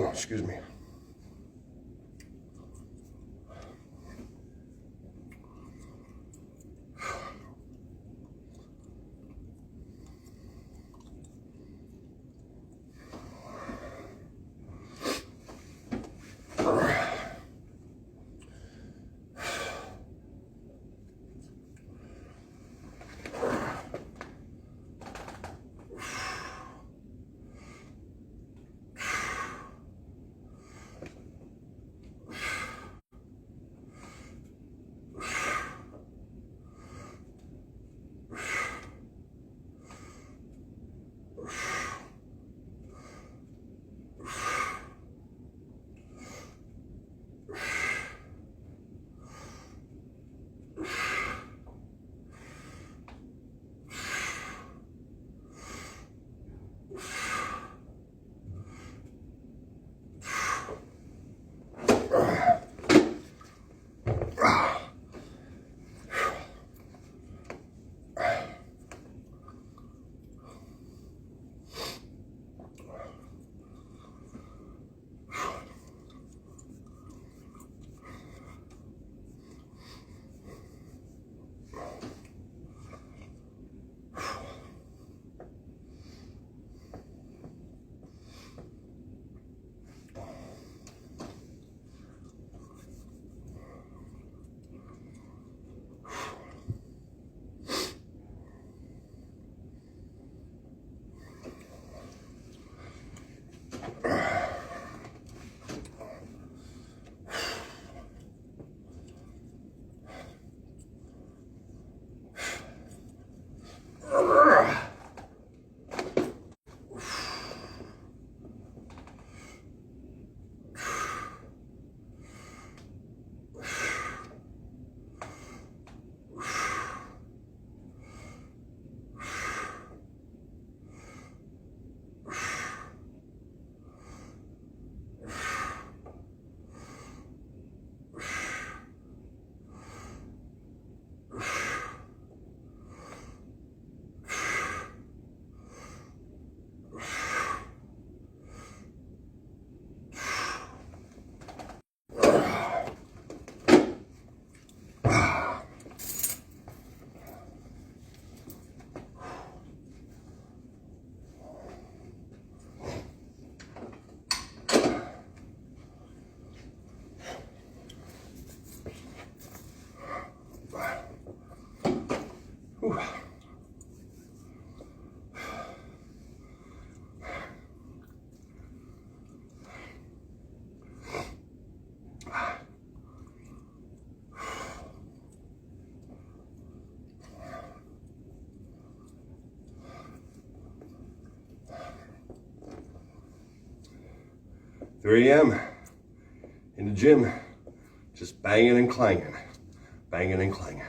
Excuse me. Whew. 3 a.m. in the gym, just banging and clanging, banging and clanging.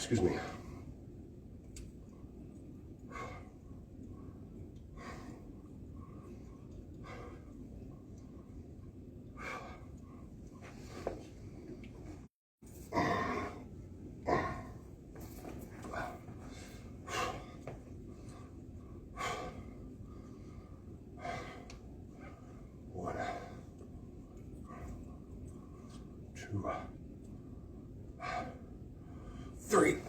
Excuse me. One, two, three.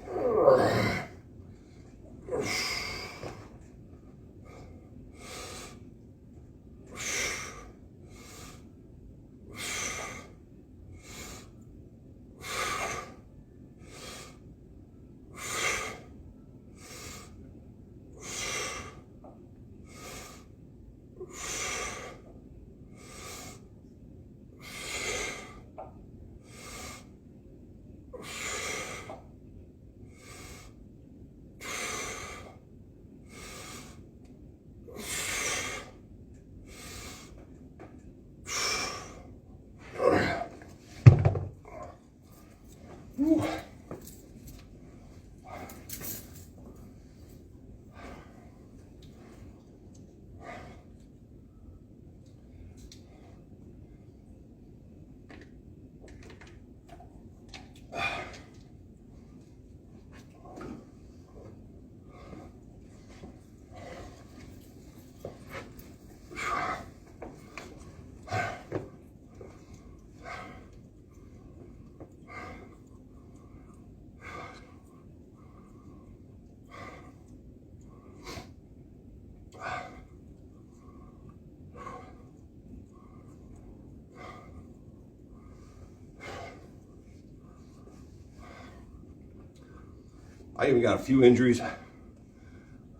I even got a few injuries. I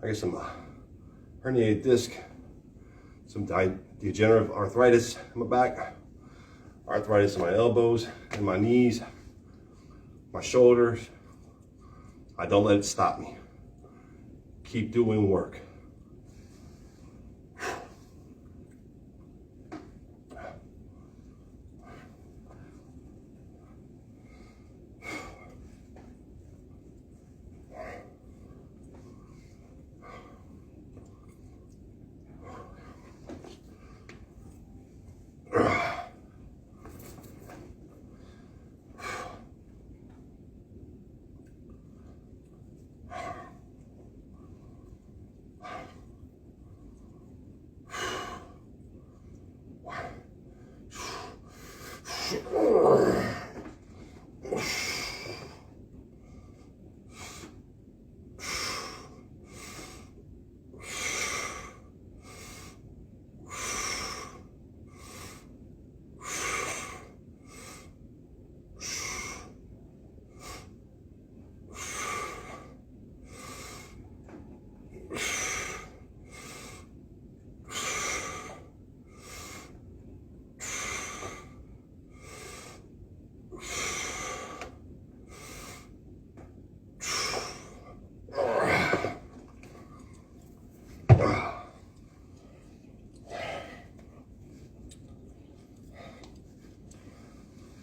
got some herniated disc, some degenerative arthritis in my back, arthritis in my elbows and my knees, my shoulders. I don't let it stop me. Keep doing work.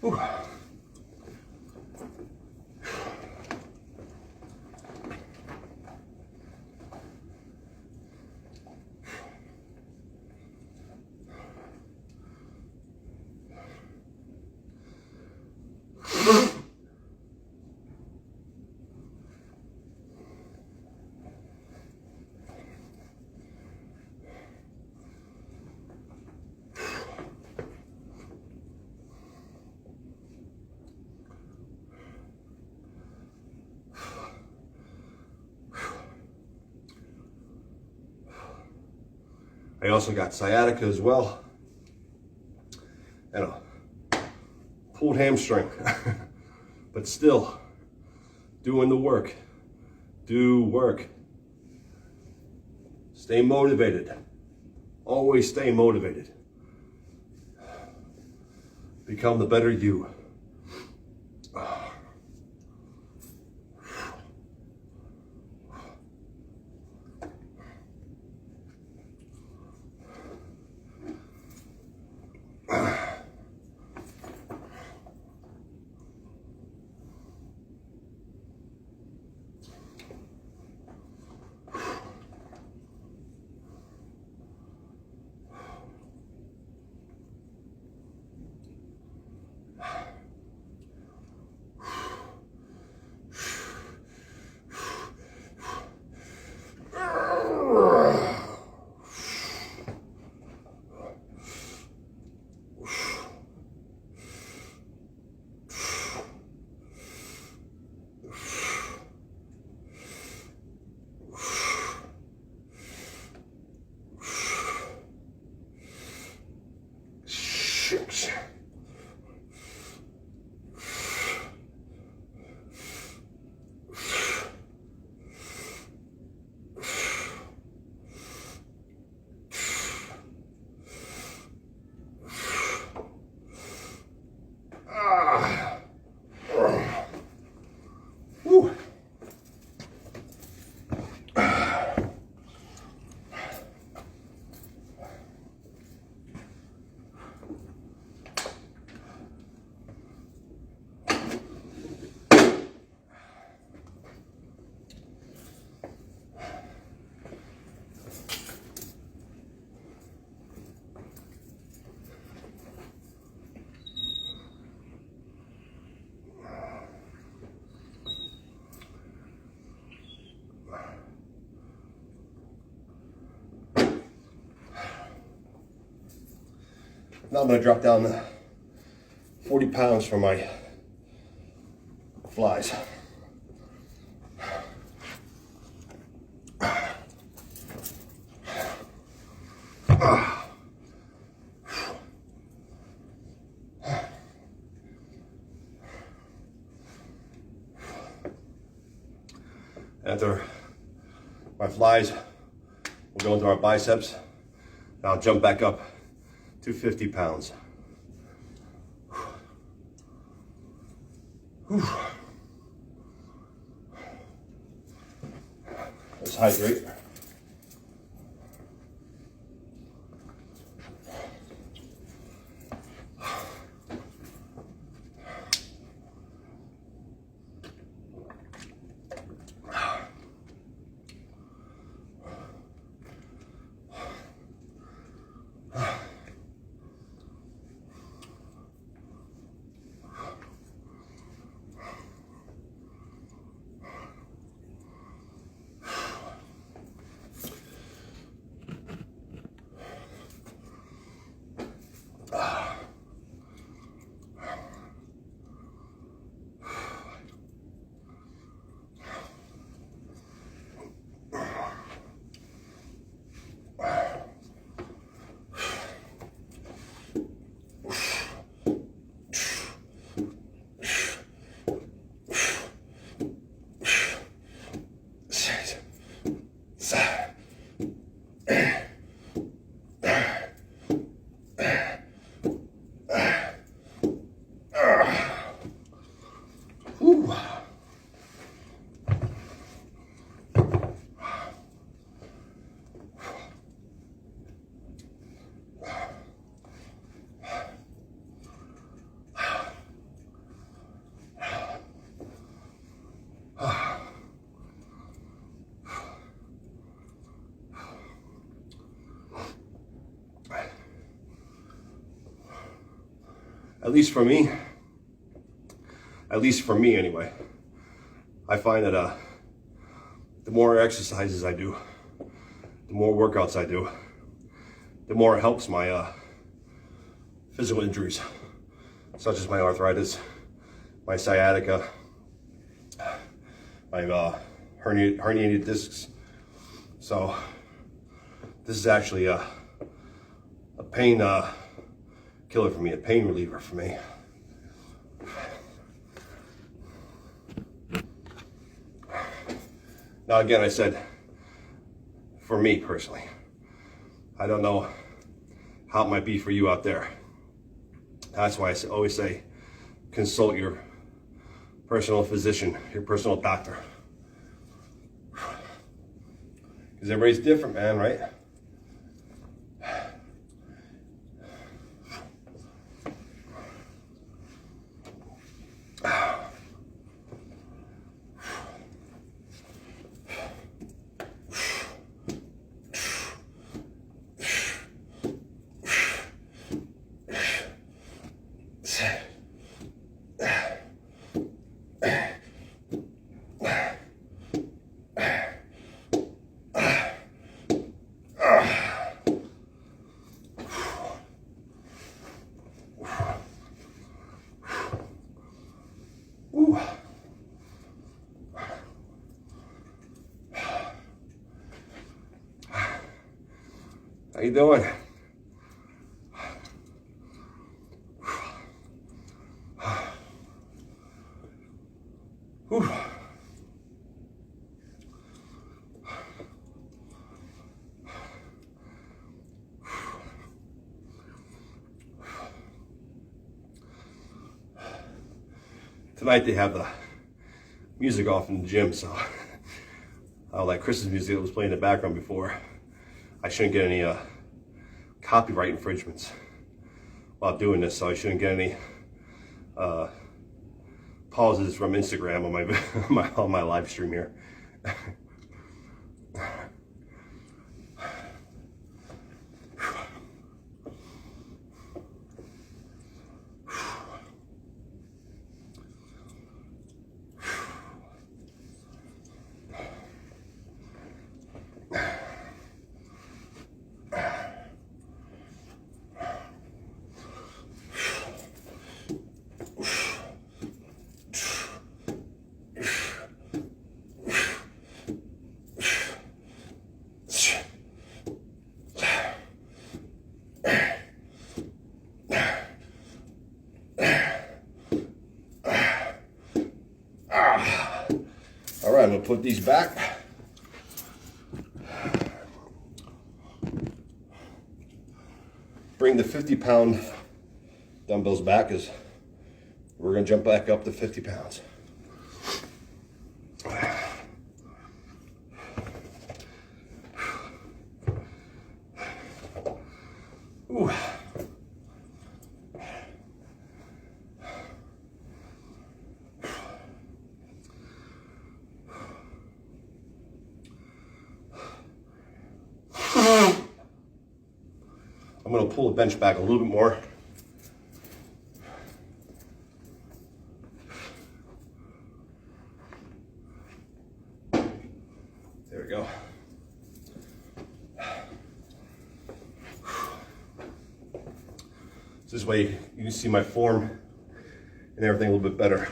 Ooh. I also got sciatica as well, and a pulled hamstring, but still doing the work. Do work. Stay motivated. Always stay motivated. Become the better you. Now I'm going to drop down 40 pounds for my flies. After my flies will go into our biceps, and I'll jump back up to 50 pounds. Let's hydrate. At least for me anyway, I find that the more exercises I do, the more workouts I do, the more it helps my physical injuries, such as my arthritis, my sciatica, my herniated discs. So this is actually a pain killer for me, a pain reliever for me. Now again, I said, for me personally, I don't know how it might be for you out there. That's why I always say, consult your personal physician, your personal doctor. Because everybody's different, man, right? How you doing? Whew. Tonight they have the music off in the gym, so like Chris's music that was playing in the background before, I shouldn't get any copyright infringements while doing this, so I shouldn't get any pauses from Instagram on on my live stream here. All right, I'm gonna put these back. Bring the 50-pound dumbbells back, because we're gonna jump back up to 50 pounds. Ooh. I'm going to pull the bench back a little bit more. There we go. This way you can see my form and everything a little bit better.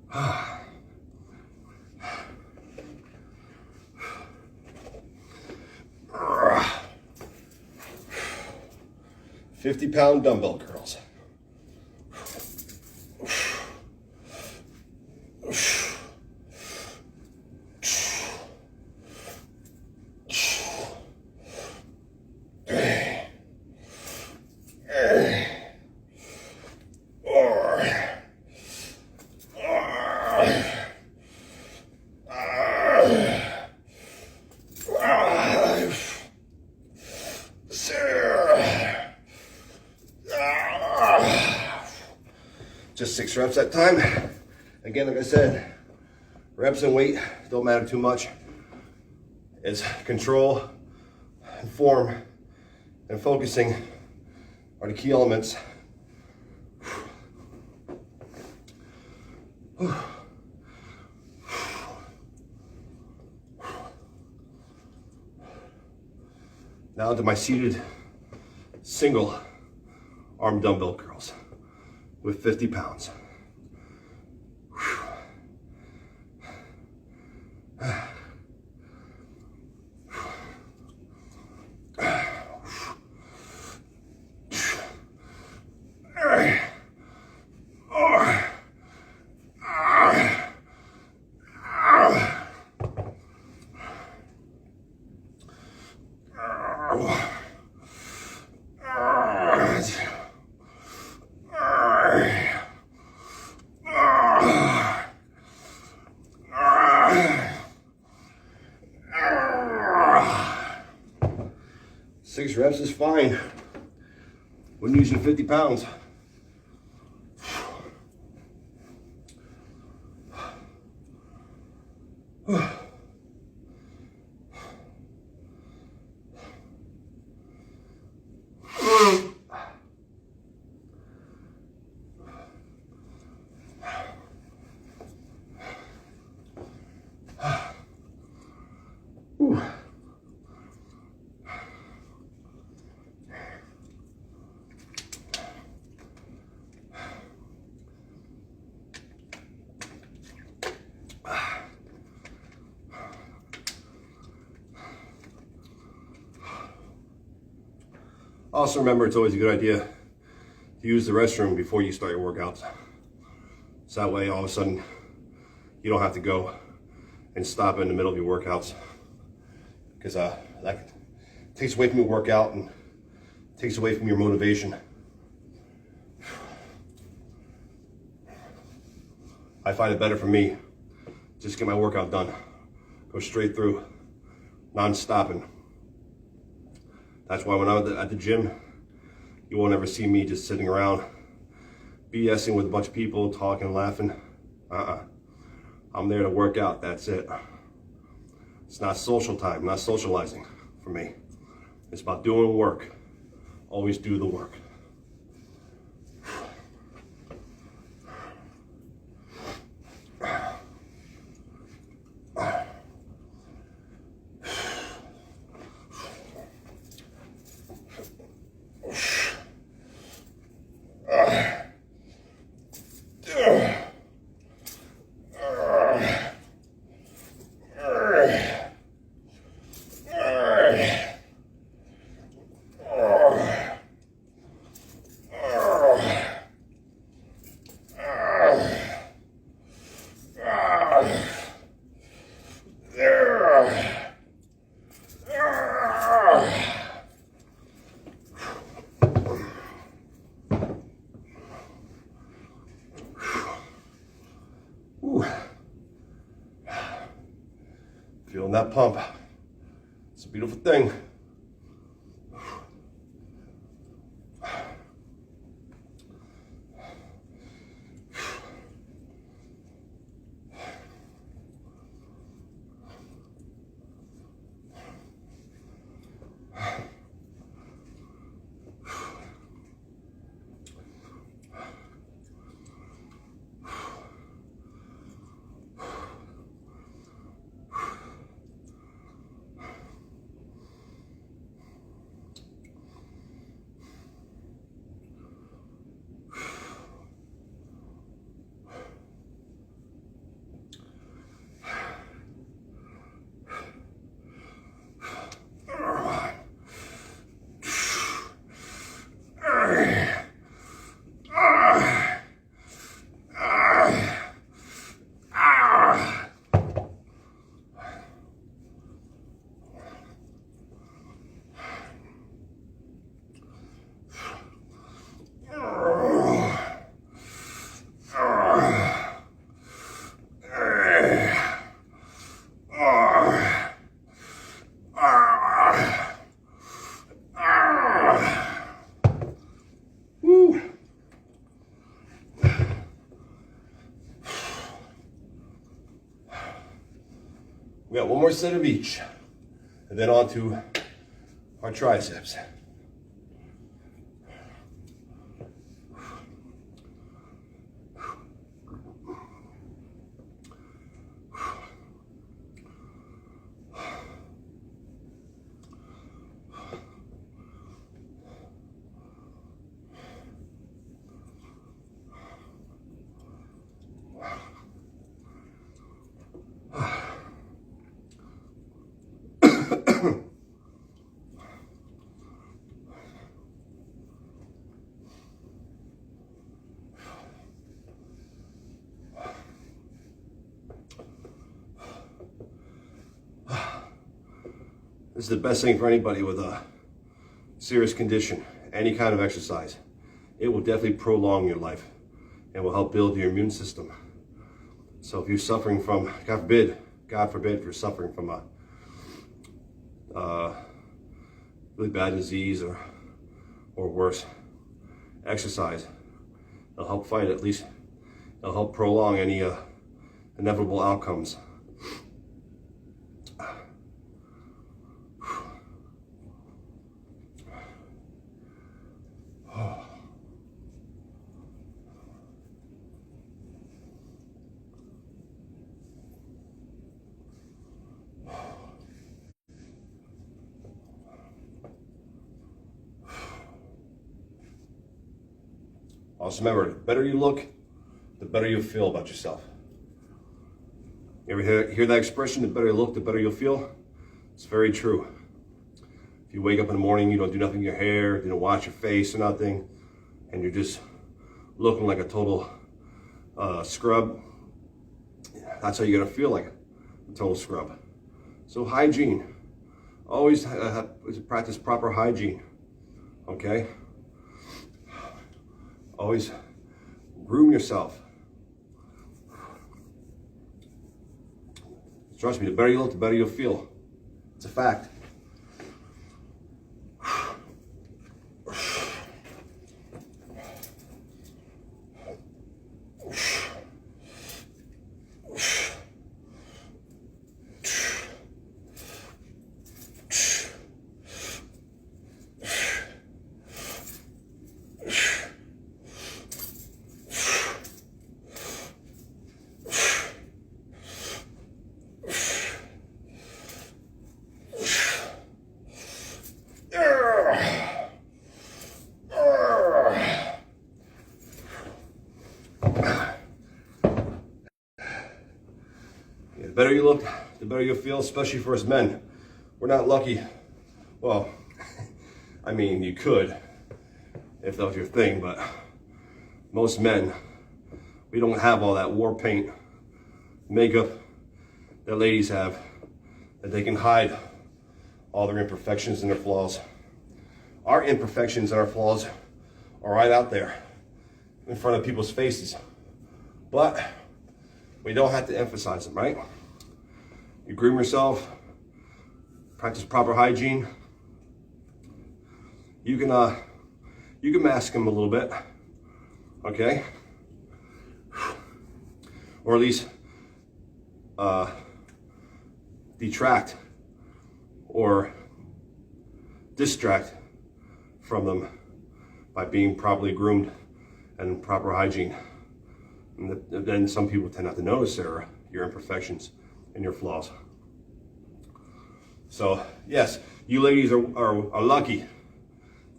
Ah. 50-pound dumbbell curls. Just 6 reps that time. Again, like I said, reps and weight don't matter too much. It's control and form and focusing are the key elements. Now to my seated single arm dumbbell curls with 50 pounds. Six reps is fine when using 50 pounds. Also remember, it's always a good idea to use the restroom before you start your workouts. So that way all of a sudden you don't have to go and stop in the middle of your workouts, because that takes away from your workout and takes away from your motivation. I find it better for me, just get my workout done, go straight through, non-stopping. That's why when I'm at the gym, you won't ever see me just sitting around BSing with a bunch of people, talking, laughing. I'm there to work out, that's it. It's not social time, not socializing for me. It's about doing work. Always do the work. Feeling that pump. It's a beautiful thing. We got one more set of each, and then on to our triceps. This is the best thing for anybody with a serious condition, any kind of exercise. It will definitely prolong your life and will help build your immune system. So if you're suffering from, God forbid, if you're suffering from a really bad disease or worse, exercise, it'll help fight, at least it'll help prolong any inevitable outcomes. Also remember, the better you look, the better you'll feel about yourself. You ever hear that expression, the better you look, the better you'll feel? It's very true. If you wake up in the morning, you don't do nothing to your hair, you don't wash your face or nothing, and you're just looking like a total scrub, that's how you're gonna feel, like a total scrub. So hygiene, always practice proper hygiene, okay? Always groom yourself. Trust me, the better you look, the better you'll feel. It's a fact. The better you look, the better you'll feel, especially for us men. We're not lucky. Well, I mean, you could, if that was your thing, but most men, we don't have all that war paint, makeup that ladies have, that they can hide all their imperfections and their flaws. Our imperfections and our flaws are right out there in front of people's faces, but we don't have to emphasize them, right? You groom yourself, practice proper hygiene. You can mask them a little bit, okay? Or at least detract or distract from them by being properly groomed and proper hygiene. And then some people tend not to notice your imperfections and your flaws. So yes, you ladies are lucky.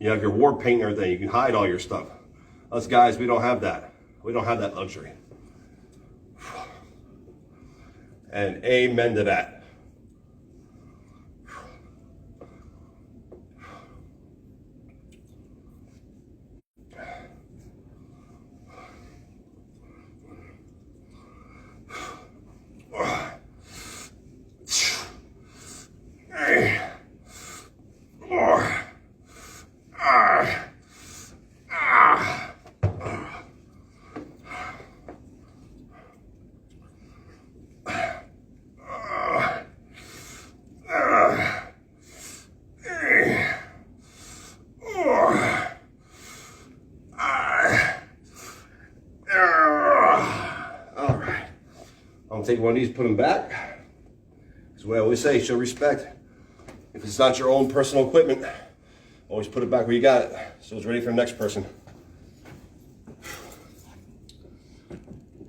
You have your war paint and everything. You can hide all your stuff. Us guys, we don't have that. We don't have that luxury. And amen to that. I'll take one of these, put them back. That's what I always say, show respect. If it's not your own personal equipment, always put it back where you got it, so it's ready for the next person.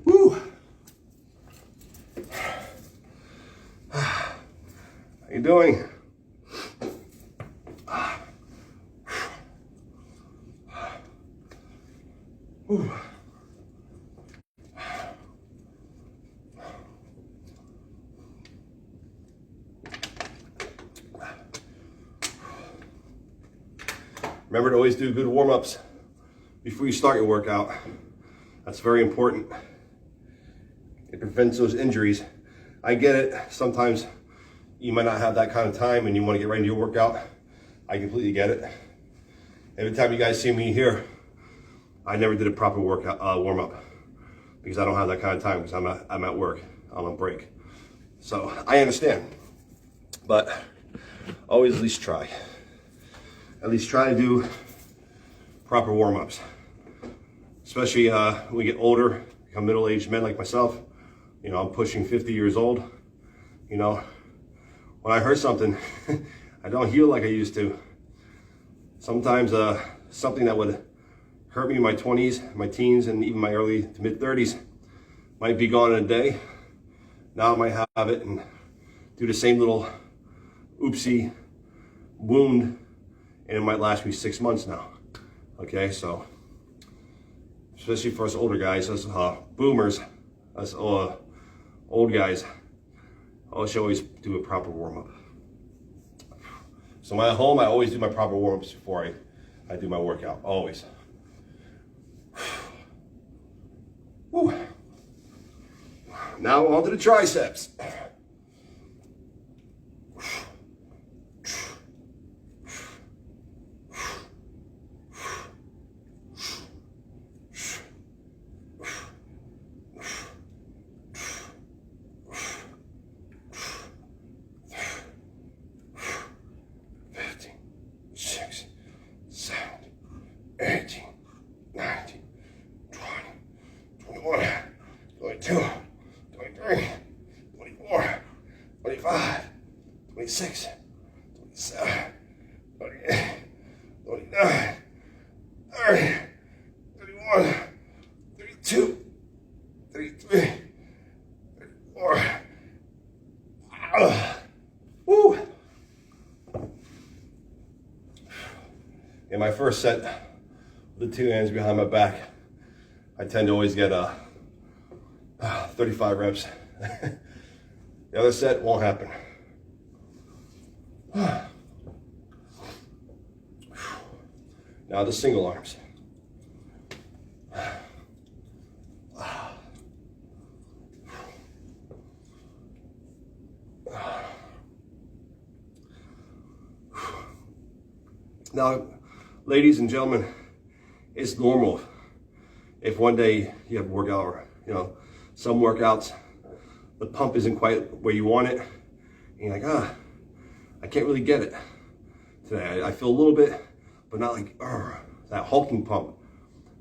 Woo! How you doing? Whew. Remember to always do good warm-ups before you start your workout. That's very important. It prevents those injuries. I get it. Sometimes you might not have that kind of time and you want to get right into your workout. I completely get it. Every time you guys see me here, I never did a proper workout warm-up because I don't have that kind of time because I'm at work. I'm on break. So I understand, but always at least try. At least try to do proper warm-ups. Especially when we get older, become middle-aged men like myself. You know, I'm pushing 50 years old. You know, when I hurt something, I don't heal like I used to. Sometimes something that would hurt me in my 20s, my teens, and even my early to mid-30s might be gone in a day. Now I might have it and do the same little oopsie wound, and it might last me 6 months now. Okay, so especially for us older guys, us boomers, us old guys, I should always do a proper warm-up. So when I'm at home, I always do my proper warm-ups before I do my workout, always. Whew. Now on to the triceps. In my first set, with the two hands behind my back, I tend to always get 35 reps. The other set won't happen. Now the single arms. Now, ladies and gentlemen, it's normal if one day you have a workout, or some workouts, the pump isn't quite where you want it, and you're like, I can't really get it today. I feel a little bit, but not like that hulking pump.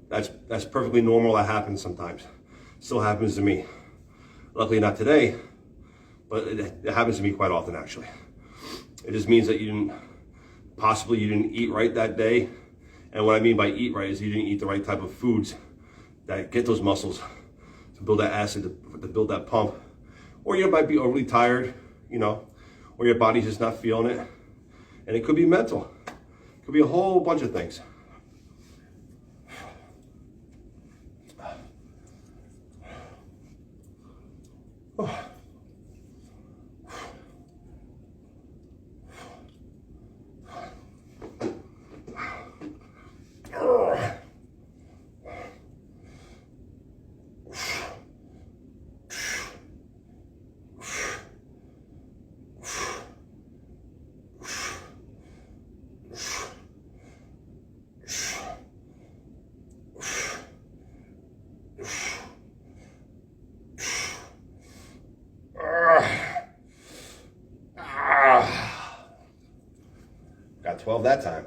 That's perfectly normal. That happens sometimes. Still happens to me. Luckily not today, but it happens to me quite often actually. It just means that you didn't eat right that day. And what I mean by eat right is you didn't eat the right type of foods that get those muscles to build that acid, to build that pump. Or you might be overly tired, or your body's just not feeling it. And it could be mental. It could be a whole bunch of things. Got 12 that time.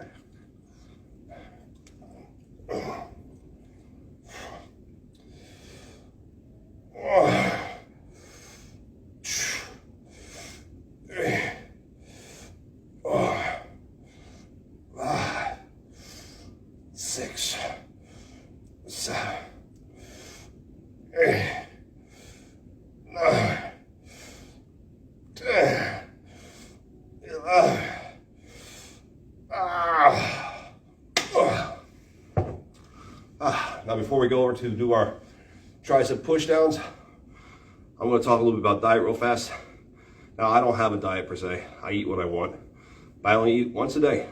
Now before we go over to do our tricep push downs, I'm going to talk a little bit about diet real fast. Now I don't have a diet per se. I eat what I want, but I only eat once a day.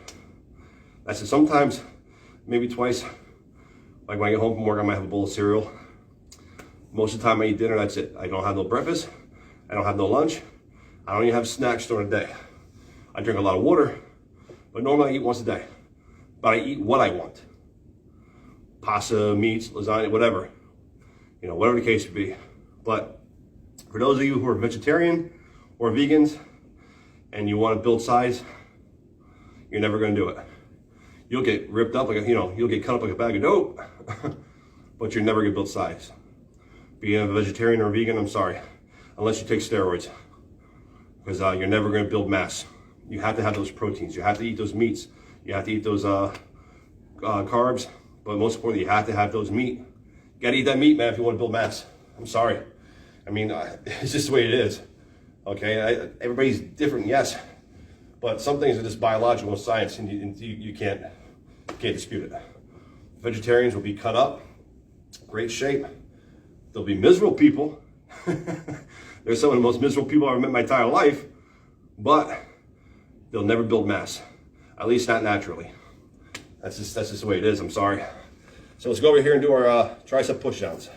That's it. Sometimes, maybe twice. Like when I get home from work, I might have a bowl of cereal. Most of the time I eat dinner, that's it. I don't have no breakfast. I don't have no lunch. I don't even have snacks during the day. I drink a lot of water, but normally I eat once a day. But I eat what I want. Pasta, meats, lasagna, whatever. Whatever the case would be. But for those of you who are vegetarian or vegans and you want to build size, you're never going to do it. You'll get ripped up you'll get cut up like a bag of dope, but you're never going to build size. Being a vegetarian or vegan, I'm sorry, unless you take steroids, because you're never going to build mass. You have to have those proteins. You have to eat those meats. You have to eat those carbs. But most importantly, you have to have those meat. You got to eat that meat, man, if you want to build mass. I'm sorry. I mean, it's just the way it is. Okay, everybody's different, yes, but some things are just biological science, and you can't dispute it. Vegetarians will be cut up, great shape. They'll be miserable people. They're some of the most miserable people I've ever met in my entire life, but they'll never build mass. At least not naturally. That's just the way it is. I'm sorry. So let's go over here and do our tricep push downs.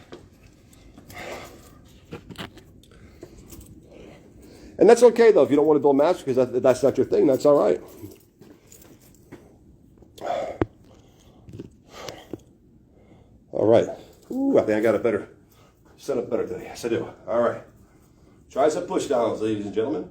And that's okay though if you don't want to build mass because that's not your thing. That's all right. All right. Ooh, I think I got a better setup better today. Yes, I do. All right. Tricep push downs, ladies and gentlemen.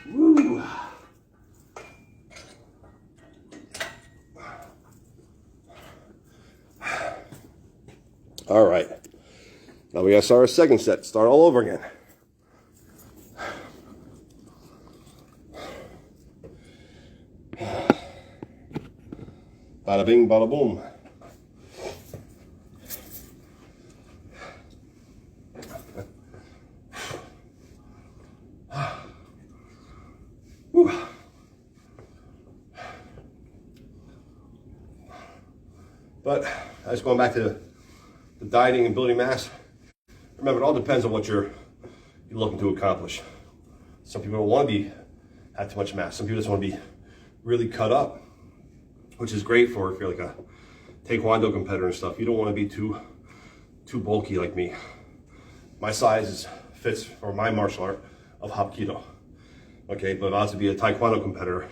Woo. All right. Now we gotta start our second set. Start all over again. Bada bing, bada boom. But just going back to the dieting and building mass, remember it all depends on what you're looking to accomplish. Some people don't want to have too much mass. Some people just want to be really cut up, which is great if you're like a taekwondo competitor and stuff. You don't want to be too bulky like me. My size fits for my martial art of Hapkido. Okay, but if I was to be a taekwondo competitor,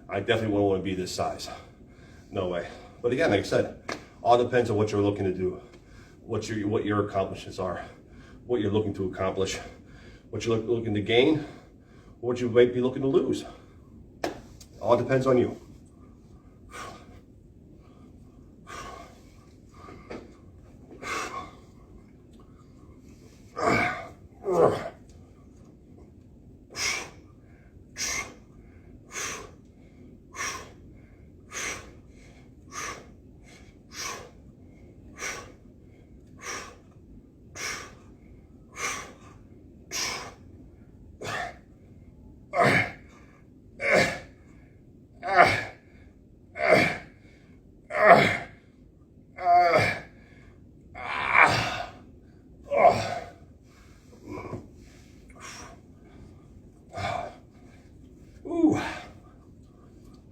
I definitely wouldn't want to be this size. No way. But again, like I said, all depends on what you're looking to do, what your accomplishments are, what you're looking to accomplish, what you're looking to gain, what you might be looking to lose. All depends on you.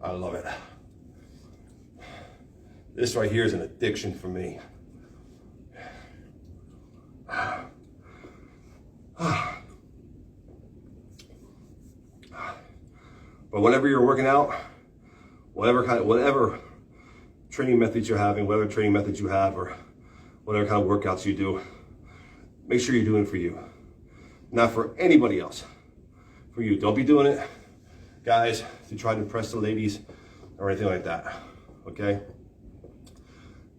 I love it. This right here is an addiction for me. But whenever you're working out, whatever training methods you're having, whatever training methods you have, or whatever kind of workouts you do, make sure you're doing it for you, not for anybody else. For you. Don't be doing it, guys, to try to impress the ladies or anything like that. Okay?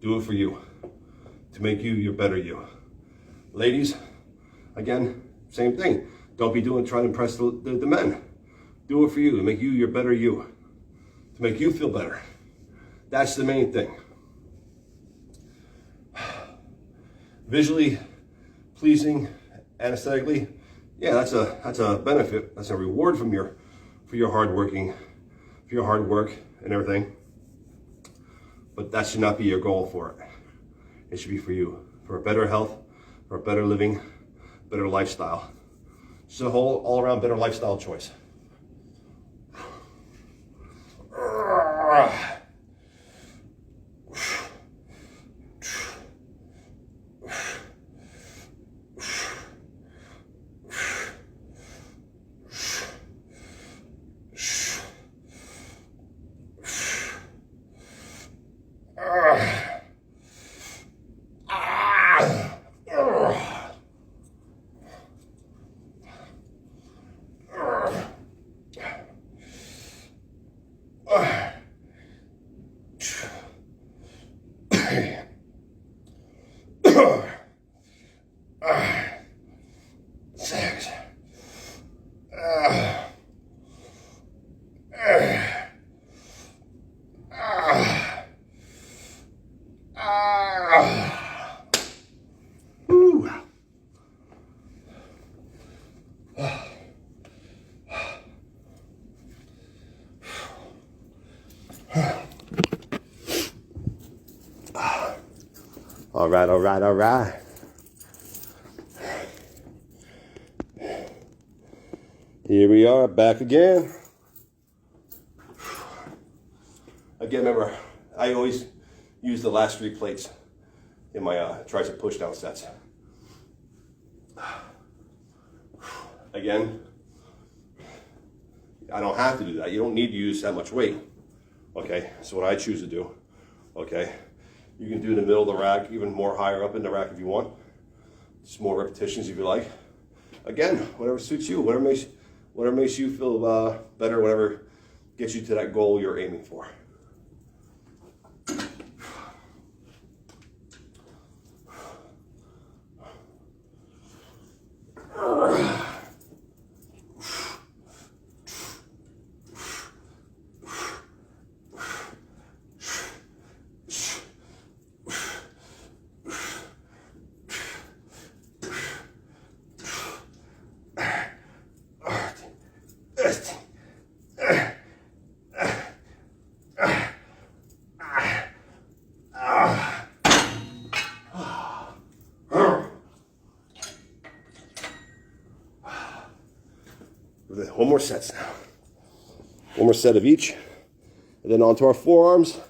Do it for you, to make you your better you. Ladies, again, same thing. Don't be trying to impress the men. Do it for you, to make you your better you, to make you feel better. That's the main thing. Visually pleasing, aesthetically, yeah, that's a benefit. That's a reward for your hard work and everything. But that should not be your goal for it. It should be for you, for a better health, for a better living, better lifestyle. Just a whole all-around better lifestyle choice. All right, all right, all right. Here we are, back again. Again, remember, I always use the last 3 plates in my tricep push down sets. Again, I don't have to do that. You don't need to use that much weight. Okay, so what I choose to do, okay, you can do in the middle of the rack, even more higher up in the rack if you want. Just more repetitions if you like. Again, whatever suits you, whatever makes you feel better, whatever gets you to that goal you're aiming for. One more set now. One more set of each. And then onto our forearms.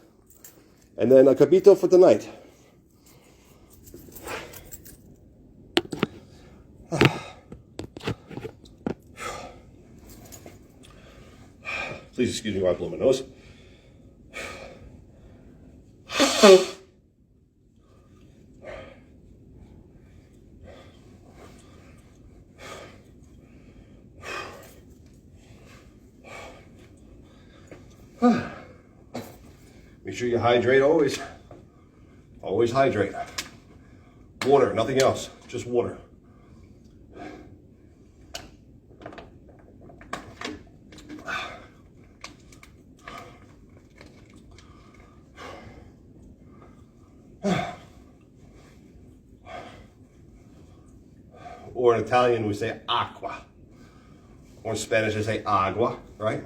And then a cabito for tonight. Please excuse me while I blow my nose. Make sure you hydrate always. Always hydrate. Water, nothing else, just water. Or in Italian we say acqua. Or in Spanish they say agua, right?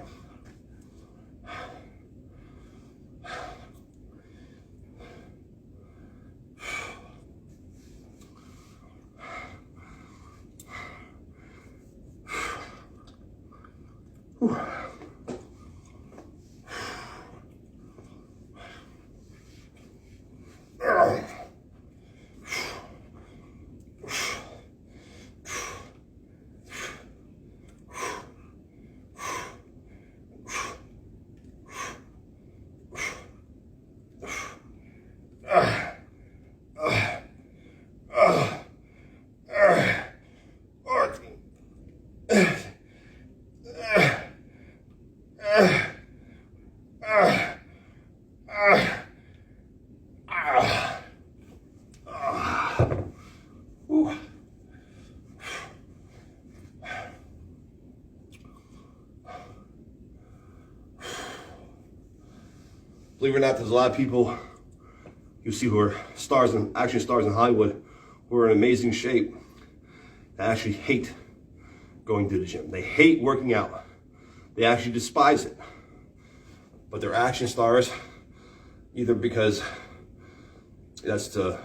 Believe it or not, there's a lot of people you see who are stars and action stars in Hollywood who are in amazing shape that actually hate going to the gym. They hate working out. They actually despise it. But they're action stars either because that's the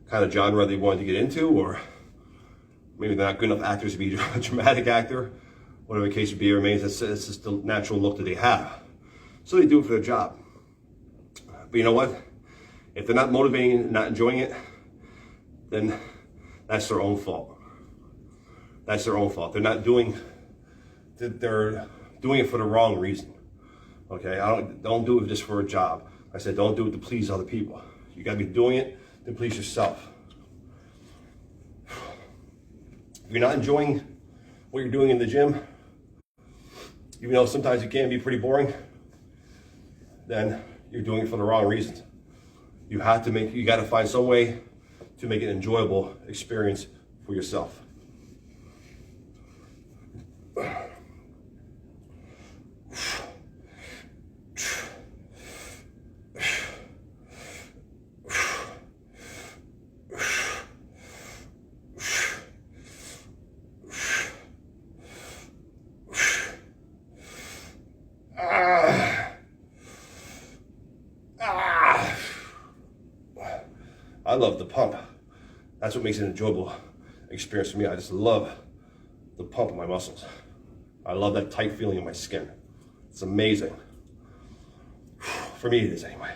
kind of genre they wanted to get into, or maybe they're not good enough actors to be a dramatic actor. Whatever the case would be, remains it's just the natural look that they have. So they do it for their job. But you know what? If they're not motivating and not enjoying it, then that's their own fault. That's their own fault. They're doing it for the wrong reason. Okay, don't do it just for a job. I said don't do it to please other people. You gotta be doing it to please yourself. If you're not enjoying what you're doing in the gym, even though sometimes it can be pretty boring, then you're doing it for the wrong reasons. You gotta find some way to make it an enjoyable experience for yourself. love the pump. That's what makes it an enjoyable experience for me. I just love the pump of my muscles. I love that tight feeling in my skin. It's amazing. For me, it is anyway.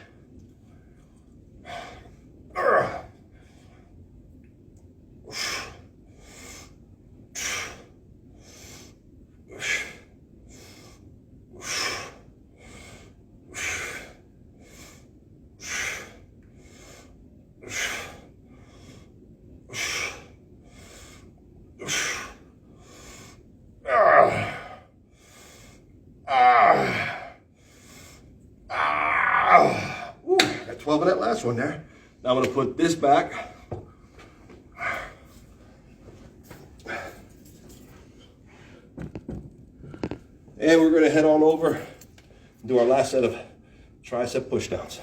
Got 12 in that last one there. Now I'm going to put this back. And we're going to head on over and do our last set of tricep pushdowns.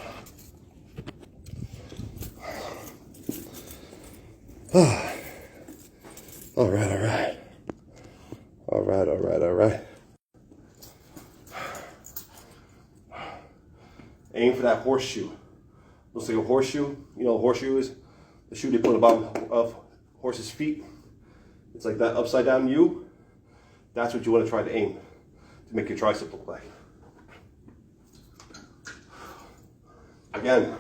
All right, all right. All right, all right, all right. Aim for that horseshoe. Looks like a horseshoe. You know what a horseshoe is? The shoe they put on the bottom of horses' feet. It's like that upside down U. That's what you want to try to aim to make your tricep look like. Again,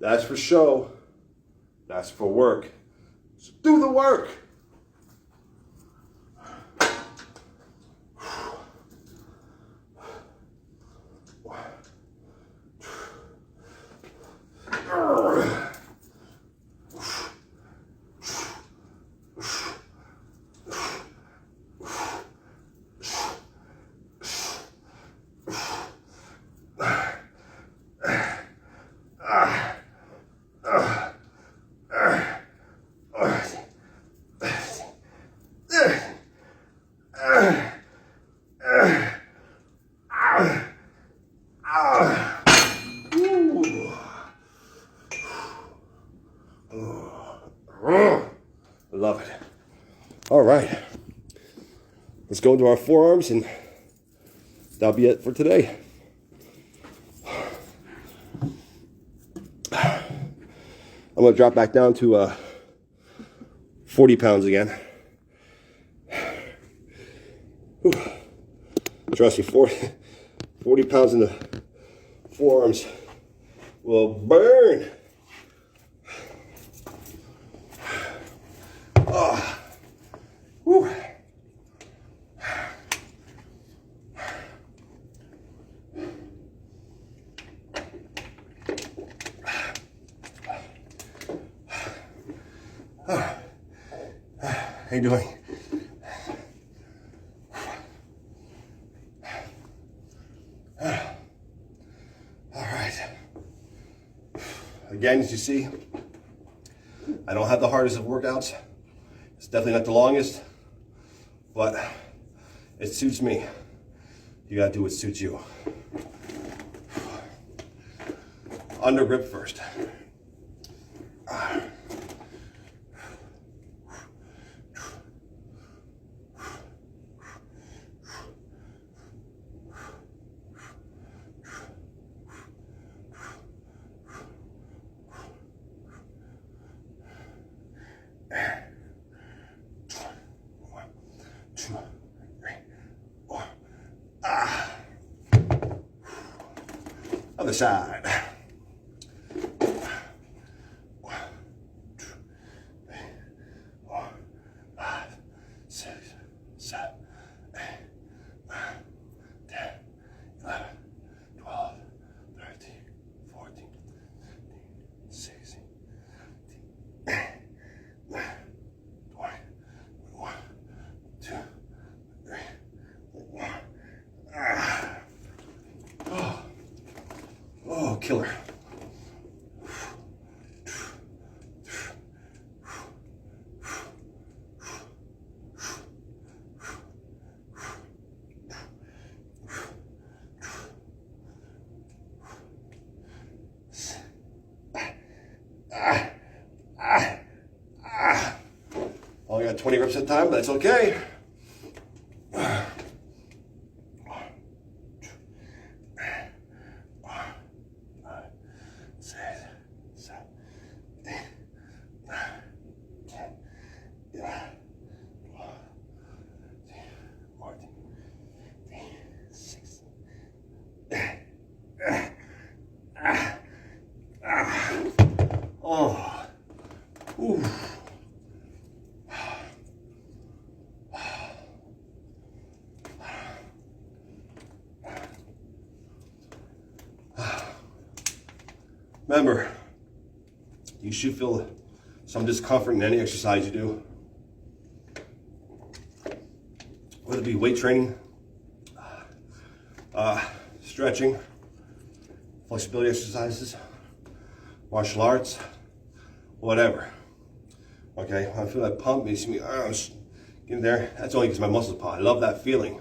that's for show. That's for work. So do the work. Love it. All right. Let's go into our forearms and that'll be it for today. I'm going to drop back down to 40 pounds again. Whew. Trust me, 40 pounds in the forearms will burn. Oh. Whew. How you doing? All right. Again, as you see, I don't have the hardest of workouts. It's definitely not the longest, but it suits me. You gotta do what suits you. Under grip first. Other side. 1, 2, 3, 4, 5, 6, 7, 8, 9, 10, 11, 12, 13, 14, 15, 16, 17, 18, 20, 21, 2, 3, 4. Oh, killer. Only got 20 reps at a time, but that's okay. 6, Remember, you should feel some discomfort in any exercise you do. Whether it be weight training, stretching, flexibility exercises, martial arts, whatever. Okay, when I feel that pump, you see me, get there. That's only because my muscles pop. I love that feeling,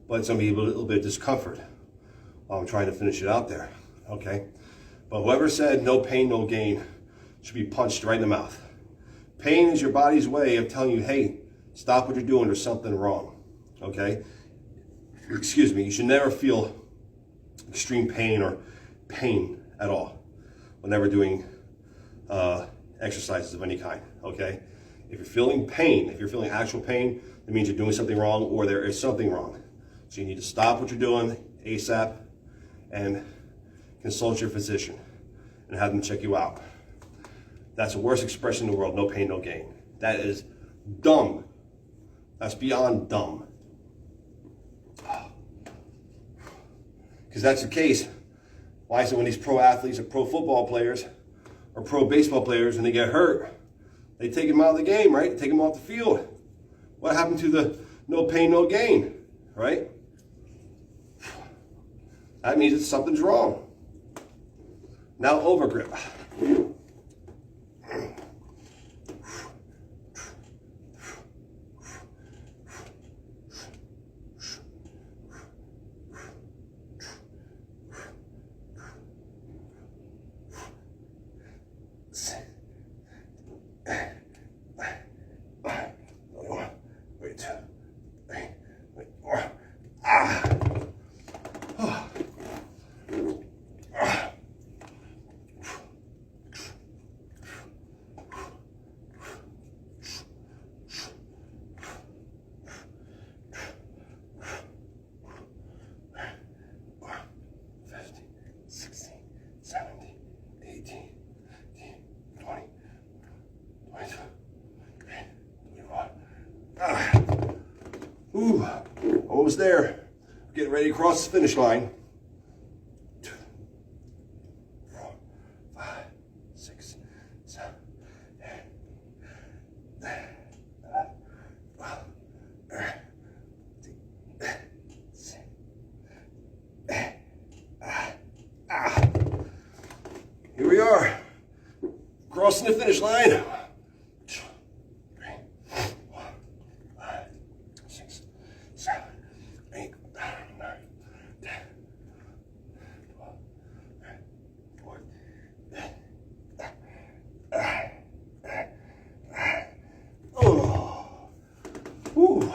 but it's gonna be a little bit of discomfort while I'm trying to finish it out there. Okay, but whoever said no pain, no gain should be punched right in the mouth. Pain is your body's way of telling you, hey, stop what you're doing, there's something wrong. Okay, excuse me, you should never feel extreme pain or pain at all whenever doing exercises of any kind. Okay, if you're feeling pain, if you're feeling actual pain, that means you're doing something wrong or there is something wrong. So you need to stop what you're doing ASAP and consult your physician and have them check you out. That's the worst expression in the world, no pain, no gain. That is dumb. That's beyond dumb. Because that's the case. Why is it when these pro athletes or pro football players or pro baseball players, when they get hurt, they take them out of the game, right? Take them off the field. What happened to the no pain, no gain, right? That means that something's wrong. Now overgrip. Ooh, almost there. Getting ready to cross the finish line. 2, 4, 5, 6, 7, 8, 12, 13. Here we are, crossing the finish line. 2, 3, 4, 5, 6, 7, 8, 9, 10, 12, 14. Oh, whew.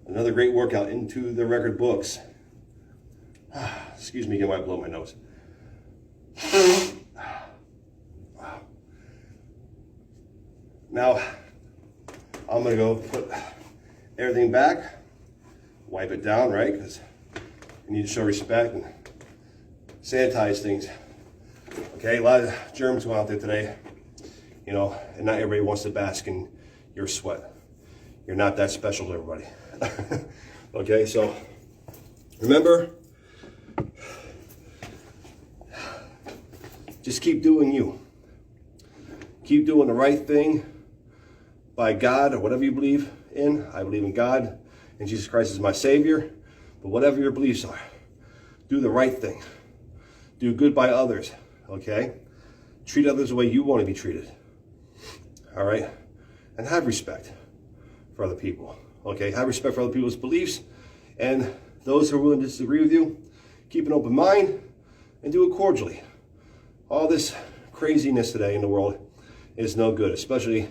Another great workout into the record books. Excuse me again while I blow my nose. Now, I'm gonna go put everything back, wipe it down, right? Because you need to show respect and sanitize things. Okay, a lot of germs going out there today, you know, and not everybody wants to bask in your sweat. You're not that special to everybody. Okay, so remember, just keep doing you. Keep doing the right thing by God or whatever you believe in. I believe in God and Jesus Christ is my Savior. But whatever your beliefs are, do the right thing. Do good by others, okay? Treat others the way you want to be treated, all right? And have respect for other people, okay? Have respect for other people's beliefs. And those who are willing to disagree with you, keep an open mind and do it cordially. All this craziness today in the world is no good, especially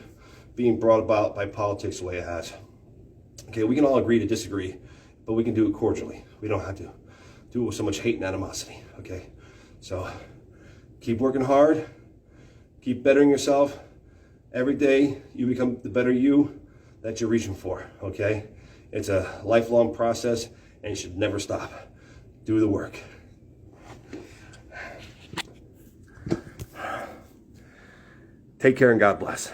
being brought about by politics the way it has. Okay, we can all agree to disagree, but we can do it cordially. We don't have to do it with so much hate and animosity, okay? So keep working hard, keep bettering yourself. Every day you become the better you that you're reaching for, okay? It's a lifelong process and you should never stop. Do the work. Take care and God bless.